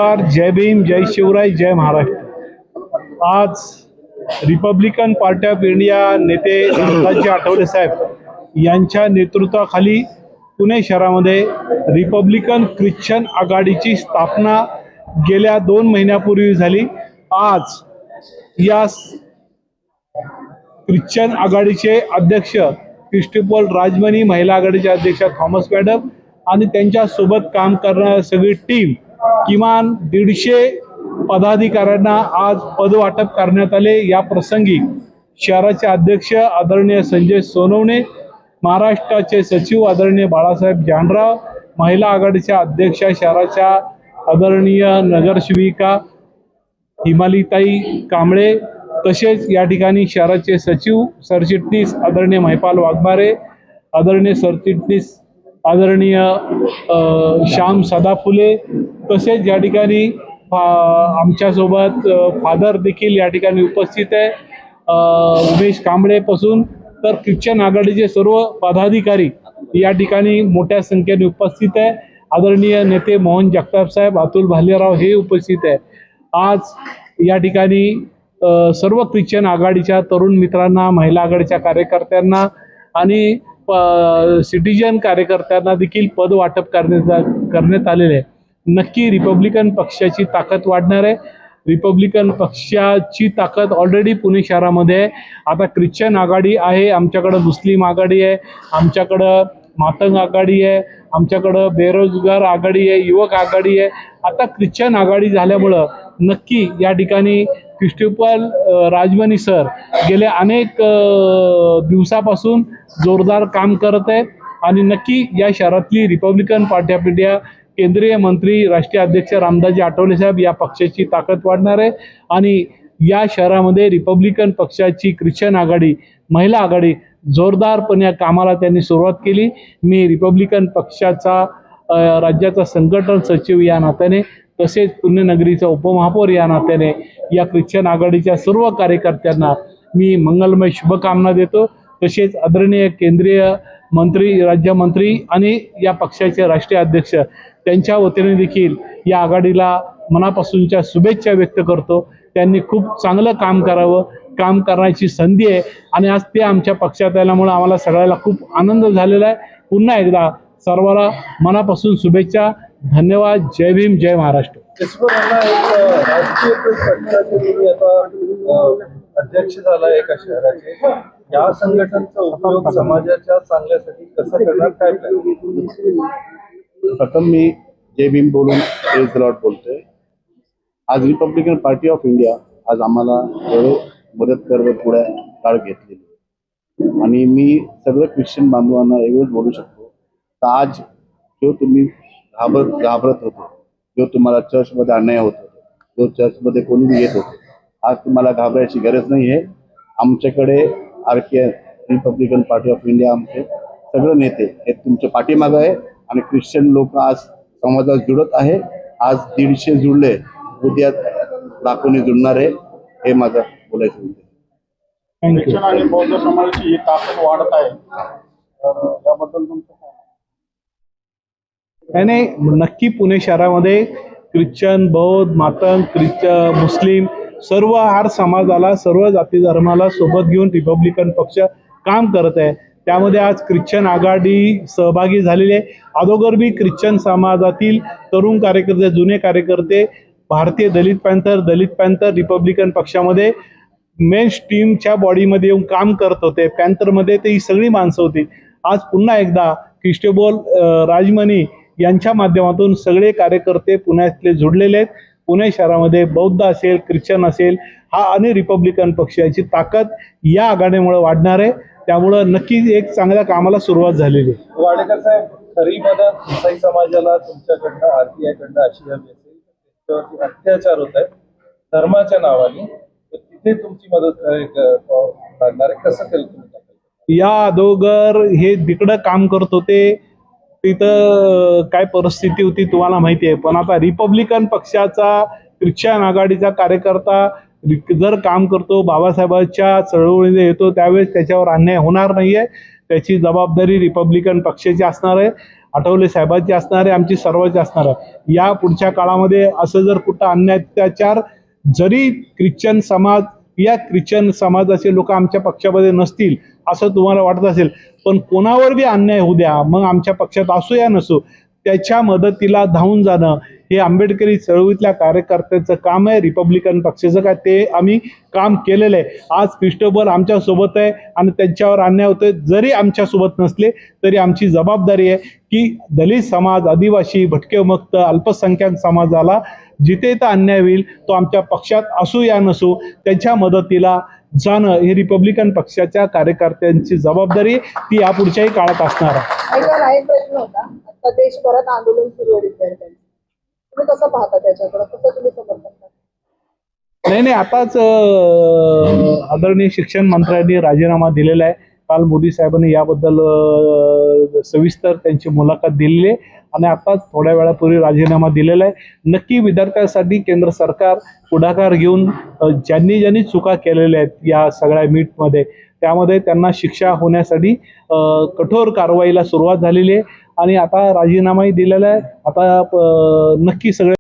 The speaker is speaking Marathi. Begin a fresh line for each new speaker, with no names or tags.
नमस्कार, जय भीम, जय शिवराय, जय महाराष्ट्र। आज रिपब्लिकन पार्टी ऑफ इंडिया नेते रामदासजी आठवले साहेब यांच्या नेतृत्वाखाली पुणे शहरामध्ये रिपब्लिकन ख्रिश्चन आघाडीची स्थापना गेल्या 2 महिन्यापूर्वी झाली। आज या ख्रिश्चन आघाडीचे अध्यक्ष क्रिस्टोफर राजमणी, महिला आघाडीचे अध्यक्ष थॉमस मॅडम आणि त्यांच्या सोबत काम करणारी सगळी टीम, किमान 150 पदाधिकाऱ्यांना आज पदवाटप करण्यात आले। या प्रसंगी शहराचे अध्यक्ष आदरणीय संजय सोनवणे, महाराष्ट्राचे सचिव आदरणीय बाळासाहेब जानराव, महिला आघाडीच्या अध्यक्ष शहराच्या आदरणीय नगरसेविका हिमालीताई कांबळे, तसेच या ठिकाणी शहराचे सचिव सरचिटणीस आदरणीय महिपाल वाघमारे, आदरणीय सरचिटणीस आदरणीय श्याम सदाफुले, तसेच या ठिकाणी आमच्यासोबत फादर देखील या ठिकाणी उपस्थित आहे, उमेश कांबळेपासून तर ख्रिश्चन आघाडीचे सर्व पदाधिकारी या ठिकाणी मोठ्या संख्येने उपस्थित आहे। आदरणीय नेते मोहन जगताप साहेब, अतुल भालेराव हे उपस्थित आहे। आज या ठिकाणी सर्व ख्रिश्चन आघाडीच्या तरुण मित्रांना, महिला आघाडीच्या कार्यकर्त्यांना आणि सिटीजन कार्यकर्त्यांना देखील पद वाटप करण्यात आलेले आहे। नक्की रिपब्लिकन पक्षाची ताकद वाढणार आहे। रिपब्लिकन पक्षाची ताकद ऑलरेडी पुणे शहरामध्ये आहे। आता ख्रिश्चन आघाडी आहे, आमच्याकडे मुस्लिम आघाडी आहे, आमच्याकडं मातंग आघाडी आहे, आमच्याकडं बेरोजगार आघाडी आहे, युवक आघाडी आहे। आता ख्रिश्चन आघाडी झाल्यामुळं नक्की या ठिकाणी क्रिस्टोफर राजमणी सर गेल्या अनेक दिवसापासून जोरदार काम करत आहेत आणि नक्की या शहरातली रिपब्लिकन पार्टी ऑफ इंडिया केंद्रीय मंत्री, राष्ट्रीय अध्यक्ष रामदासजी आठवले साहेब या पक्षाची ताकद वाढणार आहे आणि या शहरामध्ये रिपब्लिकन पक्षाची ख्रिश्चन आघाडी, महिला आघाडी जोरदारपणे कामाला त्यांनी सुरुवात केली। मी रिपब्लिकन पक्षाचा राज्याचा संघटन सचिव या नात्याने, तसेच पुण्यनगरीचा उपमहापौर या नात्याने या ख्रिश्चन आघाडीच्या सर्व कार्यकर्त्यांना मी मंगलमय शुभकामना देतो। तसेच आदरणीय केंद्रीय मंत्री, राज्यमंत्री आणि या पक्षाचे राष्ट्रीय अध्यक्ष त्यांच्या वतीने देखील या आघाडीला मनापासूनच्या शुभेच्छा व्यक्त करतो। त्यांनी खूप चांगलं काम करावं, काम करण्याची संधी आहे आणि आज ते आमच्या पक्षात आल्यामुळे आम्हाला सगळ्याला खूप आनंद झालेला आहे। पुन्हा एकदा सर्वांना मनापासून शुभेच्छा, धन्यवाद, जय भीम, जय महाराष्ट्र।
अध्यक्ष झाला एका शहराचे, या संघटनेचा उपयोग समाजाच्या चांगल्यासाठी कसा करणार, काय
प्रथम मी जय भीम बोलून बोलतोय। आज रिपब्लिकन पार्टी ऑफ इंडिया आज आम्हाला मदत करत पुढे काळ घेतलेली आणि मी सगळं ख्रिश्चन बांधवांना एवढंच बोलू शकतो तर आज जो तुम्ही घाबरत होते, जो तुम्हाला चर्चमध्ये अन्याय होत होता, जो चर्चमध्ये कोणी येत होते, आज तुम्हाला घाबरायची गरज नाही आहे। आमच्याकडे RPI Republican party of India आमचे सगळे नेते हे तुमच्या पाठीमागं आहे आणि ख्रिश्चन लोक आज समाजात जुळत आहे। आज 150 जुळले, उद्या लाखोनी जुळणार आहे, हे माझं बोलायचं उद्देश।
ख्रिश्चन आणि बौद्ध समाजाची ताकद वाढत आहे, त्याबद्दल तुमचं
नाही, नक्की पुणे शहरामध्ये ख्रिश्चन, बौद्ध, मातंग, मुस्लिम सर्व हार समाजाला, सर्व जाती धर्माला सोबत घेऊन रिपब्लिकन पक्ष काम करत आहे। त्यामध्ये आज ख्रिश्चन आघाडी सहभागी झालेली आहे। अगोदर बी ख्रिश्चन समाजातील तरुण कार्यकर्ते, जुने कार्यकर्ते भारतीय दलित पॅंथर रिपब्लिकन पक्षामध्ये मेन स्ट्रीमच्या बॉडीमध्ये येऊन काम करत होते। पॅंथरमध्ये ते ही सगळी माणसं होती। आज पुन्हा एकदा क्रिस्टोफर राजमणी यांच्या माध्यमातून सगळे कार्यकर्ते पुण्यातले जुडलेले आहेत। पुणे शहरामध्ये बौद्ध असेल, ख्रिश्चन असेल, हा आणि रिपब्लिकन पक्षाची ताकद या आघाडीमुळे वाढणार आहे। त्यामुळं नक्कीच एक चांगल्या कामाला सुरुवात झालेली आहे।
वाडेकर साहेब, खरी मदत इसाई समाजाला तुमच्याकडनं, RPI कडनं अशी हवी असेल, त्याच्यावरती अत्याचार होत आहेत धर्माच्या नावाने, तर तिथे तुमची मदत लागणार आहे, कसं केलं तुम्ही?
या अगोदर हे तिकडं काम करत होते, तिथं काय परिस्थिती होती तुम्हाला माहिती आहे, पण आता रिपब्लिकन पक्षाचा ख्रिश्चन आघाडीचा कार्यकर्ता जर काम करतो, बाबासाहेबांच्या चळवळीने येतो, त्यावेळेस त्याच्यावर अन्याय होणार नाहीये, त्याची जबाबदारी रिपब्लिकन पक्षाची असणार आहे। आठवले साहेबांची असणार आहे, आमची सर्वांची असणार आहे. या पुढच्या काळामध्ये असं जर कुठं अन्याय अत्याचार जरी ख्रिश्चन समाज या ख्रिश्चन समाजाचे लोक आमच्या पक्षामध्ये नसतील असं तुम्हाला वाटत असेल, पण कोणावर बी अन्याय होऊ द्या, मग आमच्या पक्षात असो या नसो, त्याच्या मदतीला धावून जाणं हे आंबेडकरी चळवळीतल्या कार्यकर्त्यांचं काम आहे. रिपब्लिकन पक्षाचं काय ते आम्ही काम केलेलं आहे. आज क्रिस्टोफर आमच्यासोबत आहे आणि त्यांच्यावर अन्याय होतोय, जरी आमच्यासोबत नसले तरी आमची जबाबदारी आहे की दलित समाज, आदिवासी, भटके विमुक्त, अल्पसंख्याक समाजाला जिथे इथं अन्याय होईल तो आमच्या पक्षात असो या नसो त्यांच्या मदतीला जाणं ही रिपब्लिकन पक्षाच्या कार्यकर्त्यांची जबाबदारी ती यापुढच्याही काळात असणार आहे.
ऐका, एक प्रश्न होता. आता देशभरात आंदोलन सुरू आहे विद्यार्थ्यांचं, तुम्ही कसं पाहता त्याच्याकडे, कसं तुम्ही समर्थन करता?
नाही, आताच आदरणीय शिक्षण मंत्र्यांनी राजीनामा दिलेला आहे. काल मोदी साहेबांनी याबद्दल सविस्तर त्यांची मुलाखत दिलेली आहे आणि आताच थोड्या वेळापूर्वी राजीनामा दिलेला आहे. नक्की विद्यार्थ्यांसाठी केंद्र सरकार पुढाकार घेऊन ज्यांनी चुका केलेल्या आहेत या सगळ्या मीटमध्ये त्यामध्ये त्यांना शिक्षा होण्यासाठी कठोर कारवाईला सुरुवात झालेली आहे आणि आता राजीनामाही दिलेला आहे. आता नक्की सगळे